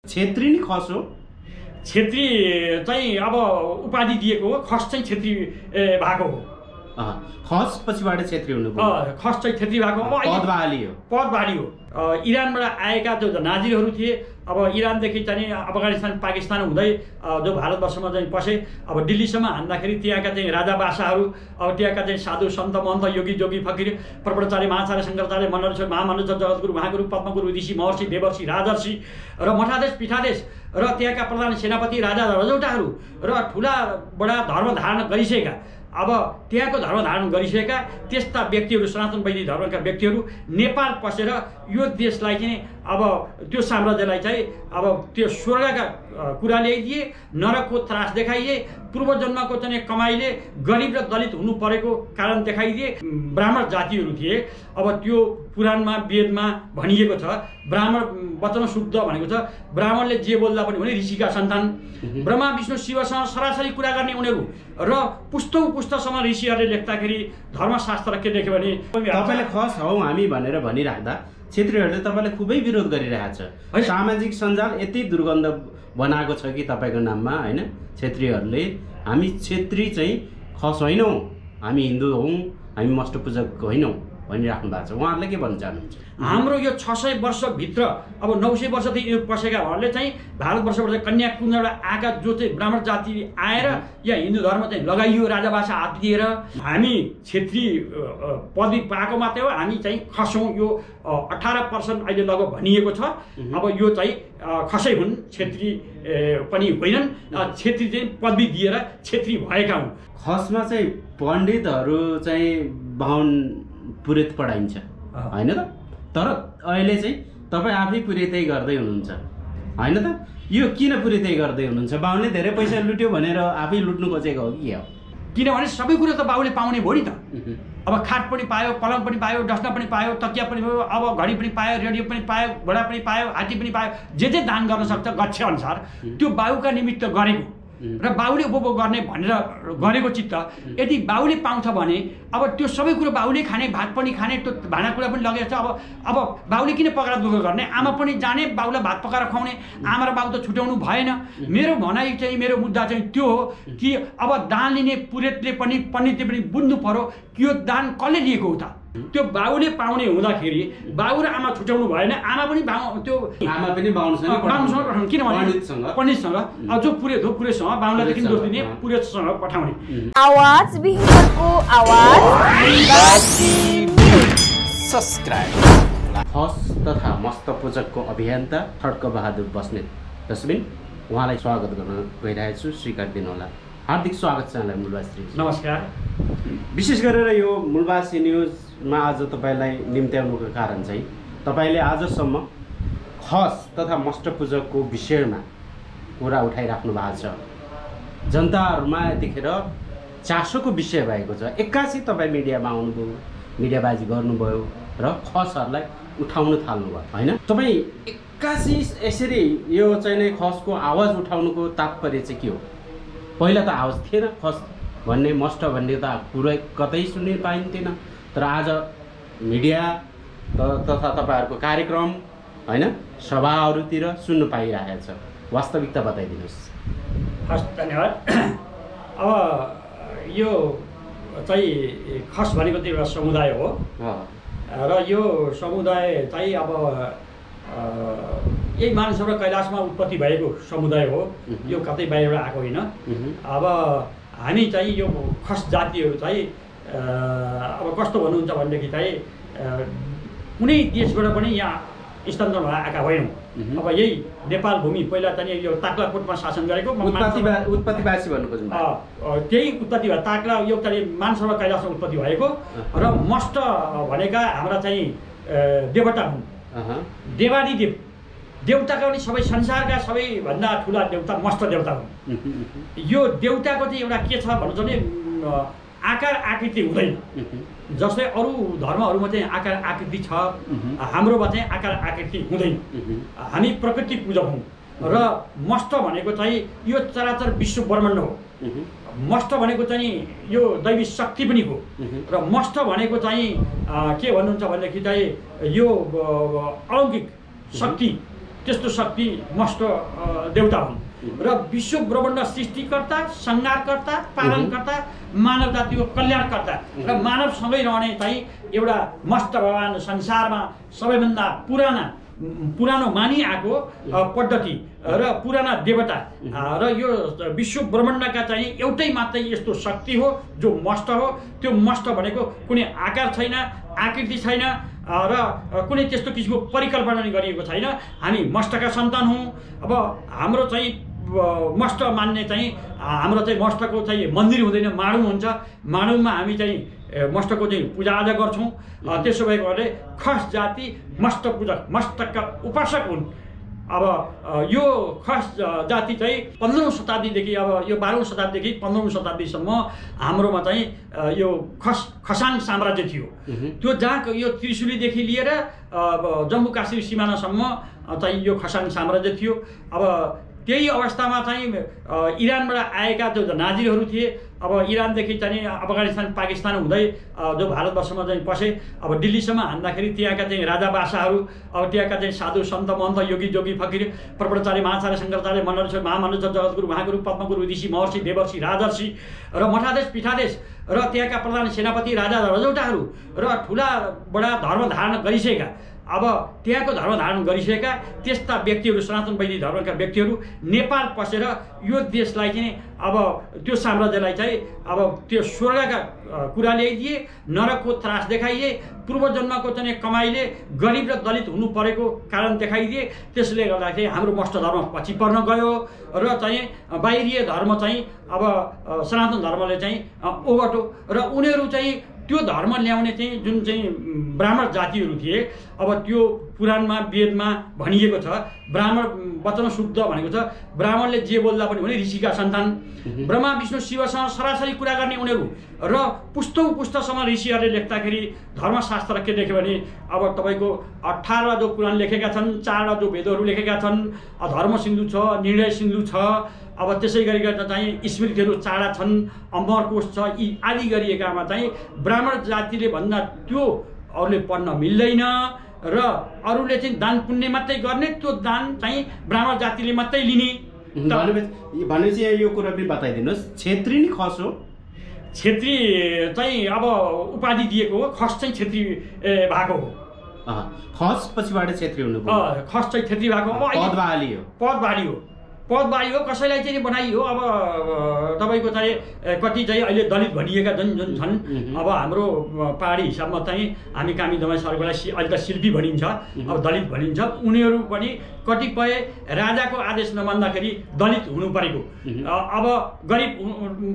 छेत्री नि खस हो? छेत्री चाहिँ अब उपाधि दिएको हो, खस चाहिँ छेत्री भएको हो। खस पछिबाट छेत्री हुनुभयो। खस चाहिँ छेत्री भएको हो। पदवाली हो। इरानबाट आएका जो नाजिरहरू थिए, अब इरानदेखि चाहिँ अफगानिस्तान पाकिस्तान हुँदै जो भारतवर्षमा चाहिँ पसे, अब दिल्लीसम्म हान्दाखेरि त्यहाँका चाहिँ राजाबासाहरू, अब त्यहाँका चाहिँ साधु सन्त महन्त योगी जोगी फकीर प्रवचार्य महाचार्य शङ्कराचार्य मण्डलेश्वर महामण्डलेश्वर जगद्गुरु महागुरु पद्मगुरु ऋषि महर्षि देवर्षि राजर्षि र मठाधीश पीठाधीश र त्यहाँका प्रधान सेनापति राजा रजौटाहरू र ठुला बडा धर्म धारण गरिसकेका, अब त्यहाँको धर्म धारण गरिसकेका त्यस्ता व्यक्तिहरू, सनातन वैदिक धर्मका व्यक्तिहरू नेपाल पसेर यो देशलाई चाहिँ अब त्यो साम्राज्यलाई चाहिँ अब त्यो स्वर्गका कुरा ल्याइदिए, नरकको त्रास देखाइए, पूर्वजन्मको चाहिँ कमाइले गरिब र दलित हुनु परेको कारण देखाइदिए। ब्राह्मण जातिहरू थिए, अब त्यो पुराणमा वेदमा भनिएको छ, ब्राह्मण वचन शुद्ध भनेको छ, ब्राह्मणले जे बोल्दा पनि भने ऋषिका सन्तान, ब्रह्मा विष्णु शिवसँग सरासरी कुरा गर्ने उनीहरू र पुस्तौँ पुस्तसम्म ऋषिहरूले लेख्दाखेरि धर्मशास्त्र के लेख्यो भने तपाईँले खस हौ हामी भनेर भनिराख्दा छेत्रीहरूले तपाईँलाई खुबै विरोध गरिरहेको छ। सामाजिक सञ्जाल यति दुर्गन्ध बनाएको छ कि तपाईँको नाममा, होइन? छेत्रीहरूले हामी छेत्री चाहिँ खस होइनौँ, हामी हिन्दू हौँ, हामी मष्टपूजक होइनौँ भनिराख्नु भएको छ। उहाँहरूले के भन्न चाहनुहुन्छ? हाम्रो यो 600 वर्षभित्र अब 900 वर्षदेखि पसेकाहरूले चाहिँ भारतवर्षबाट कन्याकुमारीबाट आएका जो चाहिँ ब्राह्मण जाति आएर यहाँ हिन्दू धर्म चाहिँ लगाइयो राजाबासा हात दिएर। हामी छेत्री पदवी पाएको मात्रै हो, हामी चाहिँ खसौँ। यो 18% अहिले लगभग भनिएको छ। अब यो चाहिँ खसै हुन्, छेत्री पनि होइनन्। छेत्री चाहिँ पदवी दिएर छेत्री भएका हुन्। खसमा चाहिँ पण्डितहरू चाहिँ बाहुन पुरोहित पढाइन्छ, होइन त? तर अहिले चाहिँ तपाईँ आफै पुरोहितै गर्दै हुनुहुन्छ, होइन त? यो किन पुरोहितै गर्दै हुनुहुन्छ? बाहुनले धेरै पैसा लुट्यो भनेर आफै लुट्नु खोजेको हो कि? किनभने सबै कुरो त बाउले पाउने भयो नि त। अब खाट पनि पायो, पलङ पनि पायो, डस्ना पनि पायो, तकिया पनि पायो, अब घडी पनि पायो, रेडियो पनि पायो, घोडा पनि पायो, हात्ती पनि पायो। जे जे दान गर्न सक्छ गच्छे अनुसार त्यो बाउका निमित्त गरेको र बाउले उपभोग गर्ने भनेर गरेको चित्त यदि बाउले पाउँछ भने अब त्यो सबै कुरो बाउले खाने, भात पनि खाने, त्यो भाँडाकुँडा पनि लगेको छ। अब बाउले किन पकाएर दुःख गर्ने? आमा पनि जाने बाउलाई भात पकाएर खुवाउने, आमा र बाउ त छुट्याउनु भएन। मेरो भनाइ चाहिँ, मेरो मुद्दा चाहिँ त्यो हो कि अब दान लिने पुरोहितले पनि पण्डितले पनि बुझ्नु पर्यो कि यो दान कसले लिएको हो त? त्यो बाउले पाउने हुँदाखेरि बाउ र आमा छुट्याउनु भएन। आमा पनि त्यो आमा पनि बाउसँग पठाउनु, किनभने पण्डितसँग जो पुरोहित हो पुरोहितसँग, बाउलाई किन दोष दिने, पुरोहितसँग पठाउने। आवाज बिहारको आवाज सब्स्क्राइब। खस तथा मस्तपूजकको अभियन्ता खड्क बहादुर बस्नेत दशबिन, उहाँलाई स्वागत गर्न गइरहेको छु, स्वीकार दिनुहोला। हार्दिक स्वागत छ यहाँलाई मूलवासी। नमस्कार। विशेष गरेर यो मूलवासी न्युजमा आज तपाईँलाई निम्त्याउनुको कारण चाहिँ तपाईँले आजसम्म खस तथा मष्टपूजकको विषयमा कुरा उठाइराख्नु भएको छ। जनताहरूमा यतिखेर चासोको विषय भएको छ। एक्कासी तपाईँ मिडियामा आउनुभयो, मिडियाबाजी गर्नुभयो र खसहरूलाई उठाउन थाल्नुभयो, होइन? तपाईँ एक्कासी यसरी यो चाहिँ नै खसको आवाज उठाउनुको तात्पर्य चाहिँ के हो? पहिला त आवाज थिएन, खस भन्ने मस्ट भन्ने त पुरै कतै सुन्ने पाइन्थेन। तर आज मिडिया तथा तपाईँहरूको कार्यक्रम, होइन, सभाहरूतिर सुन्नु पाइरहेको छ। वास्तविकता बताइदिनुहोस्। हस्, धन्यवाद। अब यो चाहिँ खस भनेको चाहिँ एउटा समुदाय हो र यो समुदाय चाहिँ अब यही मानसरोवर कैलाशमा उत्पत्ति भएको समुदाय हो। यो कतै बाहिरबाट आएको होइन। अब हामी चाहिँ यो खस जातिहरू चाहिँ अब कस्तो भन्नुहुन्छ भनेदेखि चाहिँ कुनै देशबाट पनि यहाँ स्थानान्तरण भएर आएका होइनौँ। अब यही नेपाल भूमि पहिला चाहिँ यो ताक्लाकोटमा शासन गरेको उत्पत्तिवासी भन्नु खोज्नु, त्यही उत्पत्ति भयो। ताक्ला यो चाहिँ मानसरोवर कैलाशमा उत्पत्ति भएको र मष्ट भनेका हाम्रा चाहिँ देवता हुन्, देवादिदेव देवताका पनि सबै संसारका सबैभन्दा ठुला देवता मष्ट देवता हुन्। यो देवताको चाहिँ एउटा के छ भन्नुहुन्छ भने आकार आकृति हुँदैन। जस्तै अरू धर्महरूमा चाहिँ आकार आकृति छ, हाम्रोमा चाहिँ आकार आकृति हुँदैन। हामी प्रकृति पूजक हौँ र मष्ट भनेको चाहिँ यो चराचर विश्व ब्रह्माण्ड हो। मष्ट भनेको चाहिँ यो दैवी शक्ति पनि हो र मष्ट भनेको चाहिँ के भन्नुहुन्छ भनेदेखि चाहिँ यो अलौकिक शक्ति त्यस्तो शक्ति मस्ट देवता हुन् र विश्व ब्रह्माण्ड सृष्टिकर्ता, संहारकर्ता, पालनकर्ता, मानव जातिको कल्याणकर्ता र मानवसँगै रहने चाहिँ एउटा मस्त भगवान संसारमा सबैभन्दा पुरानो मानिआएको पद्धति र पुराना देवता र यो विश्व ब्रह्माण्डका चाहिँ एउटै मात्रै यस्तो शक्ति हो जो मस्त हो। त्यो मस्त भनेको कुनै आकार छैन, आकृति छैन र कुनै त्यस्तो किसिमको परिकल्पना गरिएको छैन। हामी मस्तका सन्तान हौँ। अब हाम्रो चाहिँ मस्त मान्ने चाहिँ हाम्रो चाहिँ मस्तको चाहिँ मन्दिर हुँदैन, माडुङ हुन्छ। माडुङमा हामी चाहिँ मस्तको चाहिँ पूजाआजा गर्छौँ। त्यसो भएको हुनाले खस जाति मस्त पूजक, मस्तका उपासक हुन्। अब यो खस जाति चाहिँ 15औं शताब्दीदेखि, अब यो 12औं शताब्दीदेखि 15औं शताब्दीसम्म हाम्रोमा चाहिँ यो खसाङ साम्राज्य थियो। त्यो जहाँ यो त्रिशुलीदेखि लिएर जम्मू काश्मीर सिमानासम्म चाहिँ यो खसाङ साम्राज्य थियो। अब त्यही अवस्थामा चाहिँ इरानबाट आएका जो नाजिरहरू थिए, अब इरानदेखि चाहिँ अफगानिस्तान पाकिस्तान हुँदै जो भारतवर्षमा चाहिँ पसे, अब दिल्लीसम्म हान्दाखेरि त्यहाँका चाहिँ राजा बादशाहहरू, अब त्यहाँका चाहिँ साधु सन्त महन्त योगी जोगी फकीर प्रवचार्य महाचार्य शङ्कराचार्य मनोरेश्वर महामनुष्य जगतगुरु महागुरु पद्मगुरु ऋषि महर्षि देवर्षि राजर्षि र मठाधीश पीठाधीश र त्यहाँका प्रधान सेनापति राजा रजौटाहरू र ठुला बडा धर्म धारण गरिसकेका, अब त्यहाँको धर्म धारण गरिसकेका त्यस्ता व्यक्तिहरू, सनातन वैदिक धर्मका व्यक्तिहरू नेपाल पसेर यो देशलाई चाहिँ अब त्यो साम्राज्यलाई चाहिँ अब त्यो स्वर्गका कुरा ल्याइदिए, नरकको त्रास देखाइदिए, पूर्वजन्मको चाहिँ कमाइले गरिब र दलित हुनु परेको कारण देखाइदिए। त्यसले गर्दा चाहिँ हाम्रो मस्त धर्म पछि पर्न गयो र चाहिँ बाहिरीय धर्म चाहिँ अब सनातन धर्मले चाहिँ ओगट्यो र उनीहरू चाहिँ त्यो धर्म ल्याउने चाहिँ जुन चाहिँ ब्राह्मण जातिहरू थिए, अब त्यो पुराणमा वेदमा भनिएको छ, ब्राह्मण वचन शुद्ध भनेको छ, ब्राह्मणले जे बोल्दा पनि भने ऋषिका सन्तान, ब्रह्मा विष्णु शिवसँग सरासरी कुरा गर्ने उनीहरू र पुस्तौँ पुस्तसम्म ऋषिहरूले लेख्दाखेरि धर्मशास्त्र के लेख्यो भने अब तपाईँको 18 जो पुराण लेखेका छन्, 4 जो वेदहरू लेखेका छन्, धर्म सिन्धु छ, निर्णय सिन्धु छ, अब त्यसै गरी चाहिँ स्मृतिहरू 4 छन्, अमरकोश छ, यी आदि गरिएकामा चाहिँ ब्राह्मण जातिले भन्दा त्यो अरूले पढ्न मिल्दैन र अरूले चाहिँ दान पुण्य मात्रै गर्ने, त्यो दान चाहिँ ब्राह्मण जातिले मात्रै लिने। भनेपछि यो कुरा पनि बताइदिनुहोस्, छेत्री नि खस हो? छेत्री चाहिँ अब उपाधि दिएको हो, खस चाहिँ छेत्री भएको हो। खस पछिबाट छेत्री हुनुभयो, खस चाहिँ छेत्री भएको हो। पदबारी हो, कसैलाई चाहिँ बनाइयो। अब तपाईँको चाहिँ कति चाहिँ अहिले दलित भनिएका जुन छन्, अब हाम्रो पहाडी हिसाबमा चाहिँ हामी कामी दमाई सर्गलाई अहिले त शिल्पी भनिन्छ, अब दलित भनिन्छ। उनीहरू पनि कतिपय राजाको आदेश नमान्दाखेरि दलित हुनु परेको, अब गरिब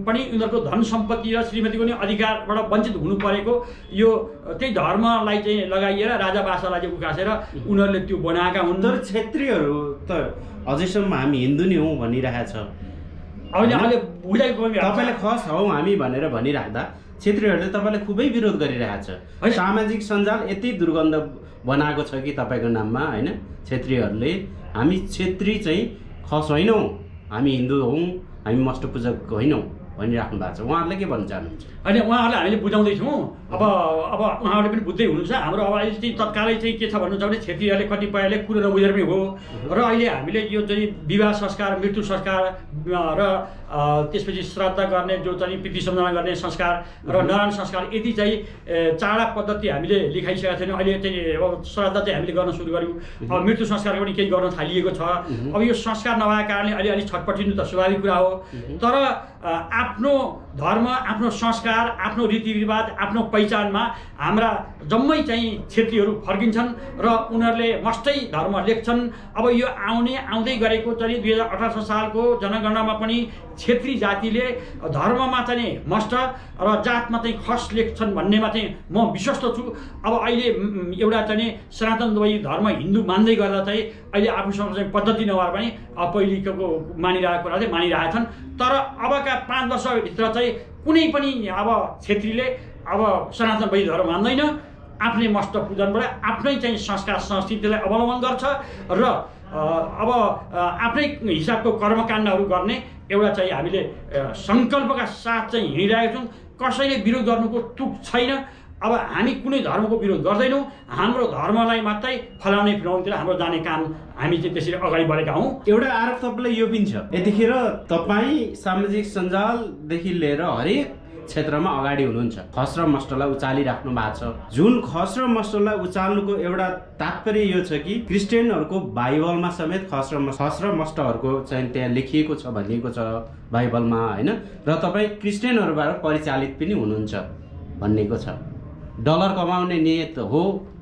पनि उनीहरूको धन सम्पत्ति र श्रीमतीको नि अधिकारबाट वञ्चित हुनु परेको, यो त्यही धर्मलाई चाहिँ लगाइएर राजा बादशाहलाई चाहिँ उकासेर उनीहरूले त्यो बनाएका हुन्। तर छेत्रीहरू त अझैसम्म हामी हिन्दू नै हौँ भनिरहेछ। तपाईँले खस हौ हामी भनेर भनिराख्दा छेत्रीहरूले तपाईँलाई खुबै विरोध गरिरहेछ। सामाजिक सञ्जाल यति दुर्गन्ध बनाएको छ कि तपाईँको नाममा, होइन? छेत्रीहरूले हामी छेत्री चाहिँ खस होइनौँ, हामी हिन्दू हौँ, हामी मष्ट पूजक होइनौँ भनिराख्नु भएको छ। उहाँहरूले के भन्न चाहनुहुन्छ? अनि उहाँहरूलाई हामीले बुझाउँदैछौँ। अब उहाँहरूले पनि बुझ्दै हुनुहुन्छ। हाम्रो अब अहिले चाहिँ तत्कालै चाहिँ के छ भन्नुहुन्छ भने छेत्रीहरूले कतिपयले कुरो नबुझेर पनि हो र अहिले हामीले यो चाहिँ विवाह संस्कार, मृत्यु संस्कार र त्यसपछि श्राद्ध गर्ने जो चाहिँ पितृ सम्झना गर्ने संस्कार र नारायण संस्कार यति चाहिँ चाडा पद्धति हामीले लेखाइसकेका छैनौँ। अहिले चाहिँ अब श्राद्ध चाहिँ हामीले गर्न सुरु गऱ्यौँ। अब मृत्यु संस्कार पनि केही गर्न थालिएको छ। अब यो संस्कार नभएको कारणले अलिअलि छटपटिनु त स्वाभाविक कुरा हो। तर आफ्नो धर्म, आफ्नो संस्कार, आफ्नो रीतिरिवाज, आफ्नो पहिचानमा हाम्रा जम्मै चाहिँ छेत्रीहरू फर्किन्छन् र उनीहरूले मस्तै धर्म लेख्छन्। अब यो आउँदै गरेको चाहिँ 2018 सालको जनगणनामा पनि छेत्री जातिले धर्ममा चाहिँ मस्ट र जातमा चाहिँ खस लेख्छन् भन्नेमा चाहिँ म विश्वस्त छु। अब अहिले एउटा चाहिँ सनातनवादी धर्म हिन्दू मान्दै गर्दा चाहिँ अहिले आफूसँग चाहिँ पद्धति नभएर पनि पहिलेको मानिरहेको कुरा चाहिँ मानिरहेछन्। तर अबका 5 वर्षभित्र चाहिँ कुनै पनि अब छेत्रीले अब सनातनवादी धर्म मान्दैन, आफ्नै मस्त पूजनबाट आफ्नै चाहिँ संस्कार संस्कृतिलाई अवलम्बन गर्छ र अब आफ्नै हिसाबको कर्मकाण्डहरू गर्ने एउटा चाहिँ हामीले सङ्कल्पका साथ चाहिँ हिँडिरहेका छौँ। कसैले विरोध गर्नुको तुक छैन। अब हामी कुनै धर्मको विरोध गर्दैनौँ, हाम्रो धर्मलाई मात्रै फलाउने फिलाउनेतिर हाम्रो जाने काम हामी चाहिँ त्यसरी अगाडि बढेका हौँ। एउटा आरोप तपाईँलाई यो पनि छ, यतिखेर तपाईँ सामाजिक सञ्जालदेखि लिएर हरेक क्षेत्रमा अगाडि हुनुहुन्छ, खस र मस्टलाई उचालिराख्नु भएको छ। जुन खस र मस्टलाई उचाल्नुको एउटा तात्पर्य यो छ कि क्रिस्चियनहरूको बाइबलमा समेत खस र मस्टहरूको चाहिँ त्यहाँ लेखिएको छ, भनिएको छ बाइबलमा, होइन? र तपाईँ क्रिस्चियनहरूबाट परिचालित पनि हुनुहुन्छ भनिएको छ। डलर कमाउने नियत हो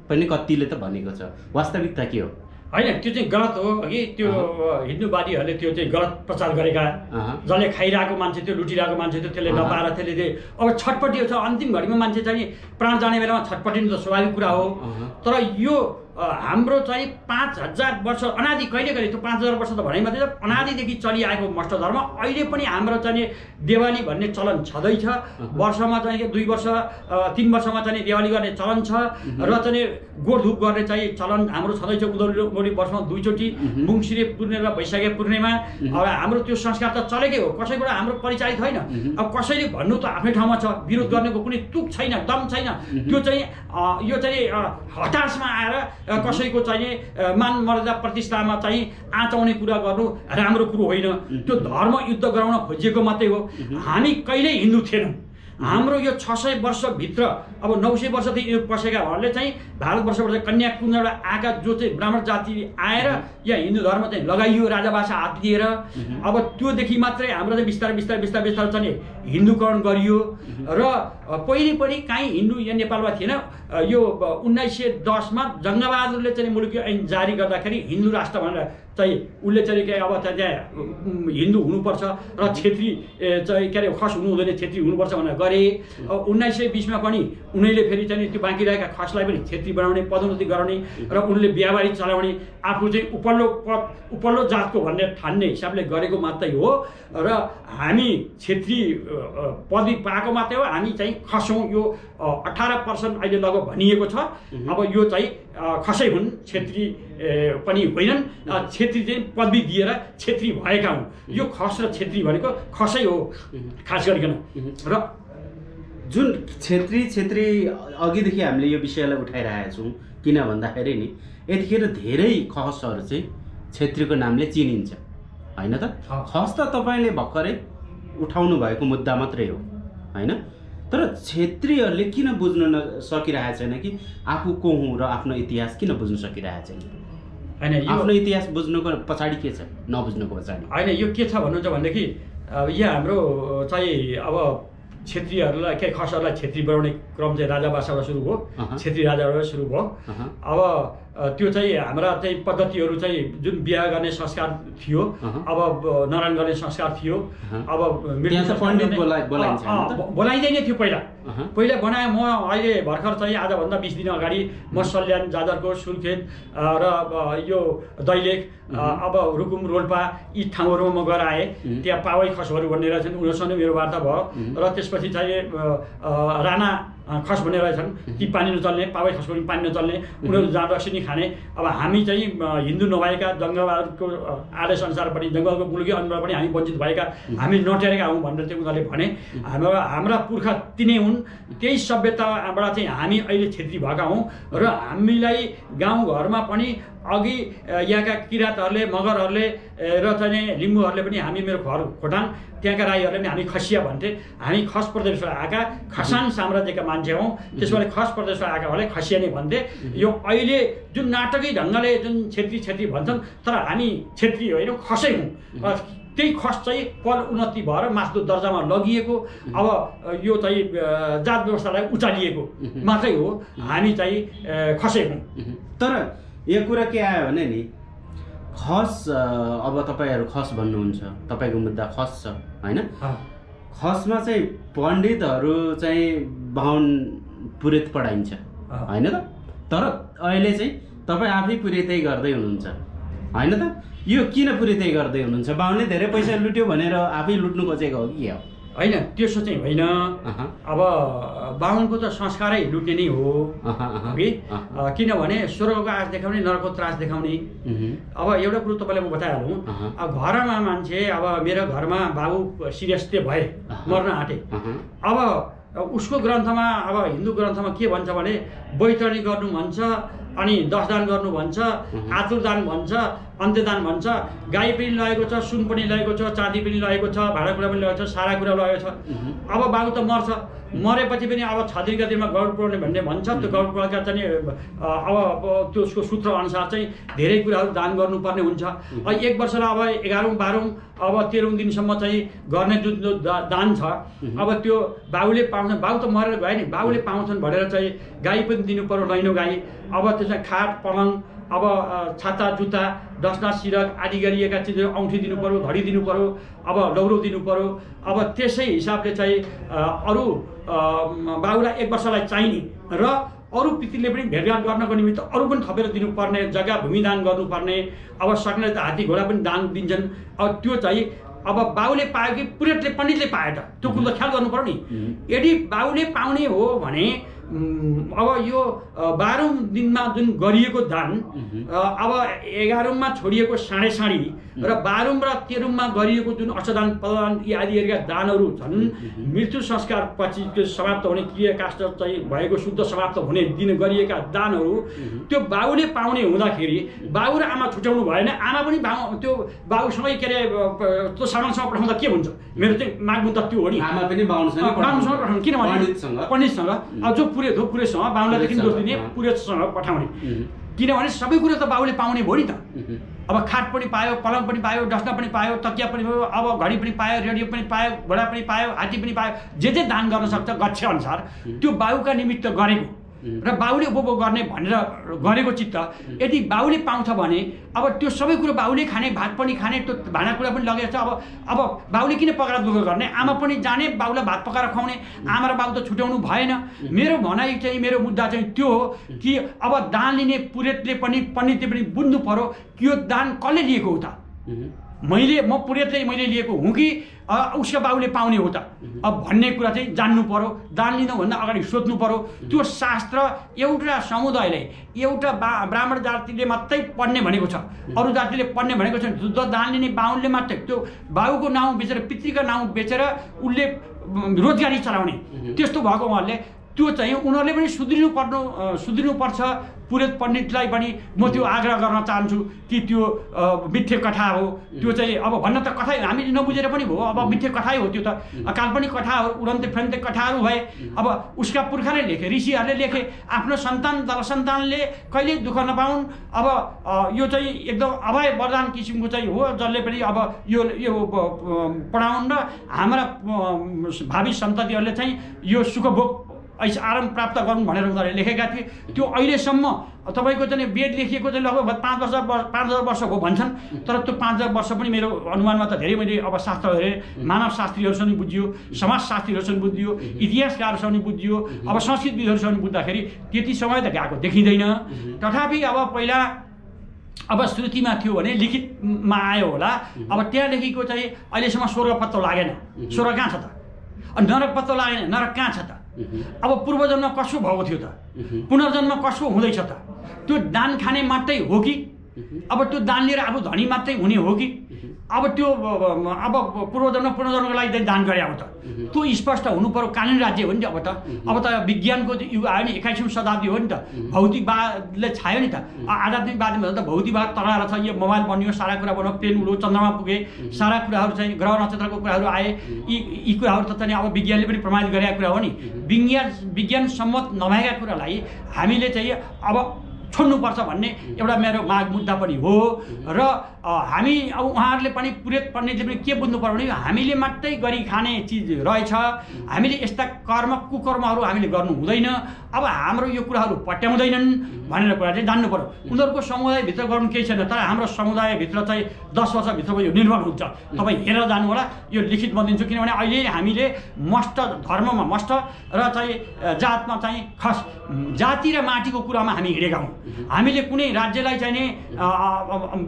पनि कतिले त भनेको छ, वास्तविकता के हो? होइन, त्यो चाहिँ गलत हो कि त्यो हिन्दूवादीहरूले त्यो चाहिँ गलत प्रचार गरेका, जसले खाइरहेको मान्छे त्यो लुटिरहेको मान्छे त्यो त्यसले नपाएर त्यसले अब छटपट्टि छ। अन्तिम घडीमा मान्छे चाहिँ प्राण जाने बेलामा छटपट्टिनु त स्वाभाविक कुरा हो। तर यो हाम्रो चाहिँ 5000 वर्ष अनादि कहिले त्यो 5000 वर्ष त भनाइ मात्रै, अनादिदेखि चलिआएको मस्ट धर्म अहिले पनि हाम्रो चाहिँ देवाली भन्ने चलन छँदैछ। वर्षमा चाहिँ 2 वर्ष 3 वर्षमा चाहिँ देवाली गर्ने चलन छ र चाहिँ गोडधुप गर्ने चाहिँ चलन हाम्रो छँदैछ। उँधौली वर्षमा 2 चोटि मुङसिरे पूर्णिमा र वैशाखे पूर्णिमा। अब हाम्रो त्यो संस्कार त चलेकै हो, कसैबाट हाम्रो परिचालित होइन। अब कसैले भन्नु त आफ्नै ठाउँमा छ, विरोध गर्नेको कुनै तुक छैन, दम छैन। त्यो चाहिँ यो चाहिँ हताशमा आएर कसैको चाहिँ मान मर्यादा प्रतिष्ठामा चाहिँ आँचाउने कुरा गर्नु राम्रो कुरो होइन। त्यो धर्म युद्ध गराउन खोजिएको मात्रै हो। हामी कहिल्यै हिन्दू थिएनौँ। हाम्रो यो 600 वर्षभित्र अब 900 वर्षदेखि पसेकाहरूले चाहिँ भारतवर्षबाट कन्याकुमारीबाट आएका जो चाहिँ ब्राह्मण जाति आएर यहाँ हिन्दू धर्म चाहिँ लगाइयो राजाभाषा हात लिएर। अब त्योदेखि मात्रै हाम्रो चाहिँ बिस्तारै चाहिँ हिन्दूकरण गरियो। र पहिले पनि काहीँ हिन्दू यहाँ नेपालमा थिएन। यो 1910मा जङ्गबहादुरले चाहिँ मुलुकी ऐन जारी गर्दाखेरि हिन्दू राष्ट्र भनेर चाहिँ उसले चाहिँ के अब त्यहाँ हिन्दू हुनुपर्छ र छेत्री चाहिँ के अरे खस हुनु हुँदैन, छेत्री हुनुपर्छ भनेर गरे। 1920मा पनि उनीहरूले फेरि चाहिँ त्यो बाँकी रहेका खसलाई पनि छेत्री बनाउने, पदोन्नति गराउने र उनले बिहाबारी चलाउने, आफू चाहिँ उपल्लो जातको भन्ने ठान्ने हिसाबले गरेको मात्रै हो। र हामी छेत्री पदवी पाएको मात्रै हो, हामी चाहिँ खसौँ। यो 18% अहिले लगभग भनिएको छ। अब यो चाहिँ खसै हुन्, छेत्री पनि होइनन्। छेत्री चाहिँ पदवी दिएर छेत्री भएका हुन्। यो खस र छेत्री भनेको खसै हो खास गरिकन। र जुन छेत्री अघिदेखि हामीले यो विषयलाई उठाइरहेका छौँ, किन भन्दाखेरि नि यतिखेर धेरै खसहरू चाहिँ छेत्रीको नामले चिनिन्छ, होइन त? खस त तपाईँले भर्खरै उठाउनु भएको मुद्दा मात्रै हो, होइन? तर छेत्रीहरूले किन बुझ्न सकिरहेको छैन कि आफू को हुँ र आफ्नो इतिहास किन बुझ्न सकिरहेको छैन? होइन, आफ्नो इतिहास बुझ्नुको पछाडि के छ, नबुझ्नुको पछाडि? होइन, यो के छ भन्नुहुन्छ भनेदेखि यहाँ हाम्रो चाहिँ अब छेत्रीहरूलाई के खसहरूलाई छेत्री बनाउने क्रम चाहिँ राजाभाषाबाट सुरु भयो, छेत्री राजाबाट सुरु भयो। अब त्यो चाहिँ हाम्रा चाहिँ पद्धतिहरू चाहिँ जुन बिहा गर्ने संस्कार थियो, अब नारायण गर्ने संस्कार थियो, अब पण्डित बोलाइँदैन थियो। पहिला बनाए। म अहिले भर्खर चाहिँ आजभन्दा 20 दिन अगाडि म सल्यान, जाजरको, सुर्खेत र यो दैलेख, अब रुकुम, रोल्पा यी ठाउँहरूमा म गएर आएँ। त्यहाँ पावै खसहरू भन्ने रहेछन्, उनीहरूसँग मेरो वार्ता भयो। र त्यसपछि चाहिँ राणा खस भन्ने रहेछन्, ती पानी नचल्ने, पावै खसको पनि पानी नचल्ने, उनीहरू जाँड रक्सी नि खाने। अब हामी चाहिँ हिन्दू नभएका, जङ्गलको आदेश अनुसार पनि जङ्गलको मुलुकी अनुसार पनि हामी वञ्चित भएका, हामी नटेरेका हौँ भनेर चाहिँ उनीहरूले भने। हाम्रा पुर्खा तिनै हुन्, त्यही सभ्यताबाट चाहिँ हामी अहिले छेत्री भएका हौँ। र हामीलाई गाउँघरमा पनि अघि यहाँका किराँतहरूले, मगरहरूले र चाहिँ लिम्बूहरूले पनि हामी, मेरो घर खोटाङ, त्यहाँका राईहरूले पनि हामी खसिया भन्थे। हामी खस प्रदेशबाट आएका खसान साम्राज्यका मान्छे हौँ, त्यसबाट खस प्रदेशबाट आएकाहरूले खसिया नै भन्थे। यो अहिले जुन नाटकै ढङ्गले जुन छेत्री भन्छन्, तर हामी छेत्री होइन, खसै हौँ। त्यही खस चाहिँ पल उन्नति भएर माथिल्लो दर्जामा लगिएको, अब यो चाहिँ जात व्यवस्थालाई उचालिएको मात्रै हो। हामी चाहिँ खसै हौँ। तर यो कुरा के आयो भने नि खस, अब तपाईँहरू खस भन्नुहुन्छ, तपाईँको मुद्दा खस छ, होइन? खसमा चाहिँ पण्डितहरू चाहिँ बाहुन पुरोहित पढाइन्छ, होइन त? तर अहिले चाहिँ तपाईँ आफै पुरोहितै गर्दै हुनुहुन्छ, होइन त? यो किन पुरोहितै गर्दै हुनुहुन्छ? बाहुनले धेरै पैसा लुट्यो भनेर आफै लुट्नु खोजेको हो कि? होइन, त्यसो चाहिँ होइन। अब बाहुनको त संस्कारै लुट्ने नै हो कि, किनभने स्वर्गको आश देखाउने, नरकको त्रास देखाउने। अब एउटा कुरो तपाईँलाई म बताइहालौँ। अब घरमा मान्छे, अब मेरो घरमा बाबु सिरियस भए, मर्न आँटे। अब उसको ग्रन्थमा अब हिन्दू ग्रन्थमा के भन्छ भने बैतरणी गर्नु भन्छ, अनि 10 दान गर्नु भन्छ, आतुरदान भन्छ, अन्त्यदान भन्छ, गाई पनि लगेको छ, सुन पनि लगेको छ, चाँदी पनि लगेको छ, भाँडाकुँडा पनि लगेको छ, सारा कुरा लगेको छ। अब बाबु त मर्छ, मरेपछि पनि अब 6 दिनका दिनमा गौड पुर्याउने भन्ने भन्छ। त्यो गौड पुर्याएका चाहिँ अब त्यो उसको सूत्र अनुसार चाहिँ धेरै कुराहरू दान गर्नुपर्ने हुन्छ। 1 वर्षलाई अब 11औं 12औं अब 13औं दिनसम्म चाहिँ गर्ने जुन दान छ, अब त्यो बाबुले पाउँछ। बाबु त मरेर गयो नि, बाबुले पाउँछन् भनेर चाहिँ गाई पनि दिनु पर्यो, लैनो गाई। अब त्यसमा खाट पलङ, अब छाता जुत्ता डस्ना सिरक आदि गरिएका चिजहरू, औँठी दिनु पर्यो, घडी दिनु पर्यो, अब लौरो दिनु पर्यो। अब त्यसै हिसाबले चाहिँ अरू बाबुलाई 1 वर्षलाई चाहिने र अरू पितृले पनि भेटघाट गर्नको निमित्त अरू पनि थपेर दिनुपर्ने, जग्गा भूमि दान गर्नुपर्ने। अब सक्ने त हात्ती घोडा पनि दान दिन्छन्। अब त्यो चाहिँ अब बाबुले पायो कि पुरोहितले पण्डितले पायो त, त्यो कुरो त ख्याल गर्नु पर्यो नि। यदि बाबुले पाउने हो भने अब यो 12औं दिनमा जुन गरिएको दान, अब 11औंमा छोडिएको साढे साढी र 12औं र 13औंमा गरिएको जुन अष्टदान पददान आदिका दानहरू छन्, मृत्यु संस्कार पछि त्यो समाप्त हुने क्रिया काष्ठ चाहिँ भएको शुद्ध समाप्त हुने दिन गरिएका दानहरू त्यो बाबुले पाउने हुँदाखेरि बाबु र आमा छुट्याउनु भएन। आमा पनि त्यो बाबुसँगै के अरे त्यो सामानसँग पठाउँदा के हुन्छ? मेरो चाहिँ मागमुद्दा त्यो हो नि, आमा पनि बाबुसँग पठाउनु। किनभने पण्डितसँग जो पुरोहित हो, पुरोहितसँग बाबुलाई दोष दिने, पुरोहितसँग पठाउने। किनभने सबै कुरो त बाबुले पाउने भयो नि त। अब खाट पनि पायो, पलङ पनि पायो, डस्ना पनि पायो, तकिया पनि पायो, अब घडी पनि पायो, रेडियो पनि पायो, घोडा पनि पायो, हात्ती पनि पायो। जे दान गर्न सक्छ गच्छे अनुसार त्यो बाबुका निमित्त गरेको र बाबुले उपभोग गर्ने भनेर गरेको चित्त यदि बाबुले पाउँछ भने अब त्यो सबै कुरो बाबुले खाने, भात पनि खाने, त्यो भाँडाकुँडा पनि लगेको छ। अब बाबुले किन पकाएर दुःख गर्ने? आमा पनि जाने, बाबुलाई भात पकाएर खुवाउने। आमा र बाबु त छुट्याउनु भएन। मेरो भनाइ चाहिँ, मेरो मुद्दा चाहिँ त्यो हो कि अब दान लिने पुरोहितले पनि पण्डितले पनि बुझ्नु पर्यो कि यो दान कसले लिएको हो त? म पुरोहितले मैले लिएको हुँ कि उसका बाबुले पाउने हो त? अब भन्ने कुरा चाहिँ जान्नु पर्यो। दान लिनुभन्दा अगाडि सोध्नु पर्यो। त्यो शास्त्र एउटा समुदायलाई, एउटा ब्राह्मण जातिले मात्रै पढ्ने भनेको छ, अरू जातिले पढ्ने भनेको छ। दान लिने बाहुनले मात्रै त्यो बाबुको नाउँ बेचेर, पितृका नाउँ बेचेर उसले रोजगारी चलाउने, त्यस्तो भएको उहाँहरूले त्यो चाहिँ उनीहरूले पनि सुध्रिनुपर्छ। पुरोहित पण्डितलाई पनि म त्यो आग्रह गर्न चाहन्छु कि त्यो मिथ्य कथा हो। त्यो चाहिँ अब भन्न त कथा हामीले नबुझेर पनि भयो। अब मिथ्य कथै हो, त्यो त काल्पनिक कथाहरू, उडन्ते फिरन्ते कथाहरू भए। अब उसका पुर्खाले लेखे, ऋषिहरूले लेखे, आफ्नो सन्तान दलसन्तानले कहिले दुःख नपाउन्। अब यो चाहिँ एकदम अभय वरदान किसिमको चाहिँ हो, जसले पनि अब यो पढाउन् र हाम्रा भावी सन्ततिहरूले चाहिँ यो सुखभोग आराम प्राप्त गरौँ भनेर उनीहरूले लेखेका थिए। त्यो अहिलेसम्म तपाईँको चाहिँ वेद लेखिएको चाहिँ लगभग 5,000 वर्ष हो भन्छन्। तर त्यो 5,000 वर्ष पनि मेरो अनुमानमा त धेरै, मैले अब शास्त्र हेरेँ, मानव शास्त्रीहरूसँग बुझियो, समाजशास्त्रीहरूसँग बुझियो, इतिहासकारसँग बुझियो, अब संस्कृतविदहरूसँग बुझ्दाखेरि त्यति समय त गएको देखिँदैन। तथापि अब पहिला अब श्रुतिमा थियो भने लिखितमा आयो होला। अब त्यहाँ लेखेको चाहिँ अहिलेसम्म स्वर्ग पत्तो लागेन। स्वर्ग कहाँ छ त? नरक पत्तो लागेन, नरक कहाँ छ त? अब पूर्वजन्म कसो भएको थियो त? पुनर्जन्म कसो हुँदैछ त? त्यो दान खाने मात्रै हो कि? अब त्यो दान लिएर आफू धनी मात्रै हुने हो कि? अब त्यो अब पुनर्जन्मको लागि दान गरे अब त त्यो स्पष्ट हुनु पर्यो। कानुनी राज्य हो नि त। अब त विज्ञानको युग आयो नि, 21औं शताब्दी हो नि त। भौतिकवादले छायो नि त। आध्यात्मिकवादमा त भौतिकवाद तगाएर छ। यो मोबाइल बनियो, सारा कुरा बन्यो, प्लेन उड्यो, चन्द्रमा पुगे, सारा कुराहरू चाहिँ ग्रह नक्षत्रको कुराहरू आए। यी कुराहरू त चाहिँ अब विज्ञानले पनि प्रमाणित गरेका कुरा हो नि। विज्ञान सम्मत नभएका कुरालाई हामीले चाहिँ अब छोड्नुपर्छ भन्ने एउटा मेरो माग मुद्दा पनि हो। र हामी अब उहाँहरूले पनि पुरोहित पण्डितले पनि के बुझ्नु पर्यो भने हामीले मात्रै गरी खाने चिज रहेछ। हामीले यस्ता कुकर्महरू हामीले गर्नु हुँदैन। अब हाम्रो यो कुराहरू पट्याउँदैनन् भनेर कुरा चाहिँ जान्नु पर्यो। उनीहरूको समुदायभित्र गर्नु केही छैन, तर हाम्रो समुदायभित्र चाहिँ 10 वर्षभित्र यो निर्भर हुन्छ। तपाईँ हेरेर जानु होला। यो लिखित बनिदिन्छु, किनभने अहिले हामीले मस्ट धर्ममा मस्ट र चाहिँ जातमा चाहिँ खस जाति र माटीको कुरामा हामी हिँडेका हौँ। हामीले कुनै राज्यलाई चाहिँ नि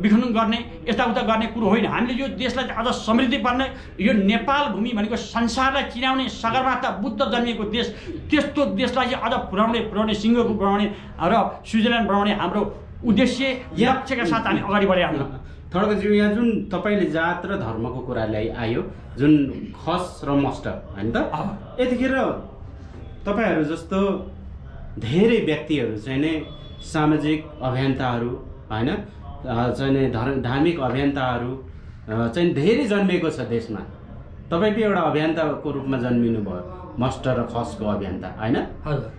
विखण्डन गर्ने, यताउता गर्ने कुरो होइन। हामीले यो देशलाई अझ समृद्धि पार्ने, यो नेपाल भूमि भनेको संसारलाई चिनाउने सगरमाथा बुद्ध जन्मिएको देश, त्यस्तो देशलाई चाहिँ अझ पुर्याउने, सिङ्गापुर बनाउने र स्विजरल्यान्ड बनाउने हाम्रो उद्देश्य लक्ष्यका साथ हामी अगाडि बढेका हौँ। थर्डजी, यहाँ जुन तपाईँले जात र धर्मको कुरालाई आयो, जुन खस र मस्ट होइन त, यतिखेर तपाईहरू जस्तो धेरै व्यक्तिहरू चाहिँ नै सामाजिक अभियन्ताहरू हैन चाहिँ नै धार्मिक अभियन्ताहरू चाहिँ धेरै जन्मिएको छ देशमा। तपाईँ पनि एउटा अभियन्ताको रूपमा जन्मिनु भयो, मास्टर र खसको अभियन्ता हैन? हजुर।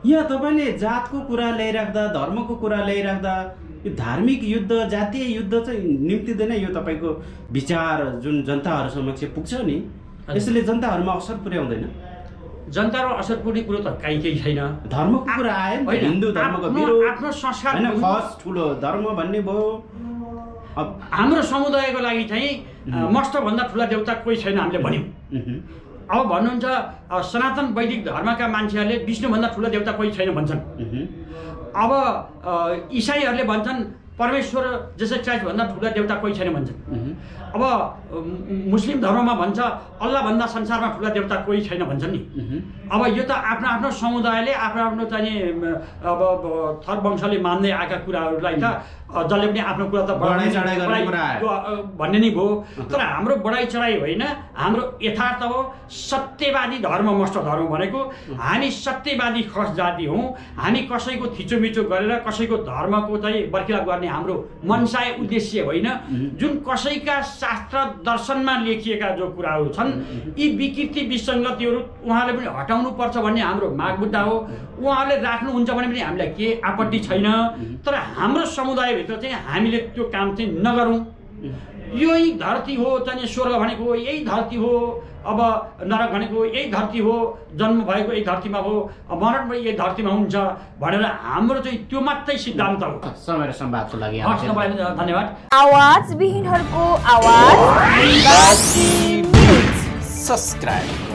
यहाँ तपाईँले जातको कुरा ल्याइराख्दा, धर्मको कुरा ल्याइराख्दा यो धार्मिक युद्ध, जातीय युद्ध चाहिँ निम्तिँदैन। यो तपाईँको विचार जुन जनताहरू समक्ष पुग्छ नि, यसले जनताहरूमा असर पुर्याउँदैन। जनतामा असर पुग्ने कुरो त केही छैन। धर्मको कुरा आयो नि, हिन्दू धर्मको विरोध, आफ्नो संस्कार हैन खस ठुलो धर्म भन्ने भयो। अब हाम्रो समुदायको लागि चाहिँ मस्टभन्दा ठुला देवता कोही छैन हामीले भन्यौँ। अब भन्नुहुन्छ सनातन वैदिक धर्मका मान्छेहरूले विष्णुभन्दा ठुला देवता कोही छैन भन्छन्। अब इसाईहरूले भन्छन् परमेश्वर जसै क्राइस्टभन्दा ठुला देवता कोही छैन भन्छन्। अब मुस्लिम धर्ममा भन्छ अल्लाहभन्दा संसारमा ठुला देवता कोही छैन भन्छन् नि। अब यो त आफ्नो आफ्नो समुदायले आफ्नो आफ्नो चाहिँ अब थर वंशले मान्दै आएका कुराहरूलाई त जसले पनि आफ्नो कुरा त भन्ने नै भयो। तर हाम्रो बढाइ चढाइ होइन, हाम्रो यथार्थ हो। सत्यवादी धर्म मस्ट धर्म भनेको हामी सत्यवादी खस जाति हौँ। हामी कसैको थिचोमिचो गरेर कसैको धर्मको चाहिँ बर्खिलाप गर्ने हाम्रो मनसाय उद्देश्य होइन। जुन कसैका शास्त्र दर्शनमा लेखिएका जो कुराहरू छन् यी विकृति विसङ्गतिहरू उहाँले पनि हटाउनु पर्छ भन्ने हाम्रो माग मुद्दा हो। उहाँहरूले राख्नुहुन्छ भने पनि हामीलाई के आपत्ति छैन। तर हाम्रो समुदायभित्र चाहिँ हामीले त्यो काम चाहिँ नगरौँ। यही धरती हो चाहिँ स्वर्ग भनेको, यही धरती हो। अब नरक भनेको यही धरती हो, जन्म भएको यही धरतीमा हो, मरण पनि यही धरतीमा हुन्छ भनेर हाम्रो चाहिँ त्यो मात्रै सिद्धान्त हो। समय र संवादको लागि धन्यवाद। आवाज विहीनहरूको आवाज। सब्सक्राइब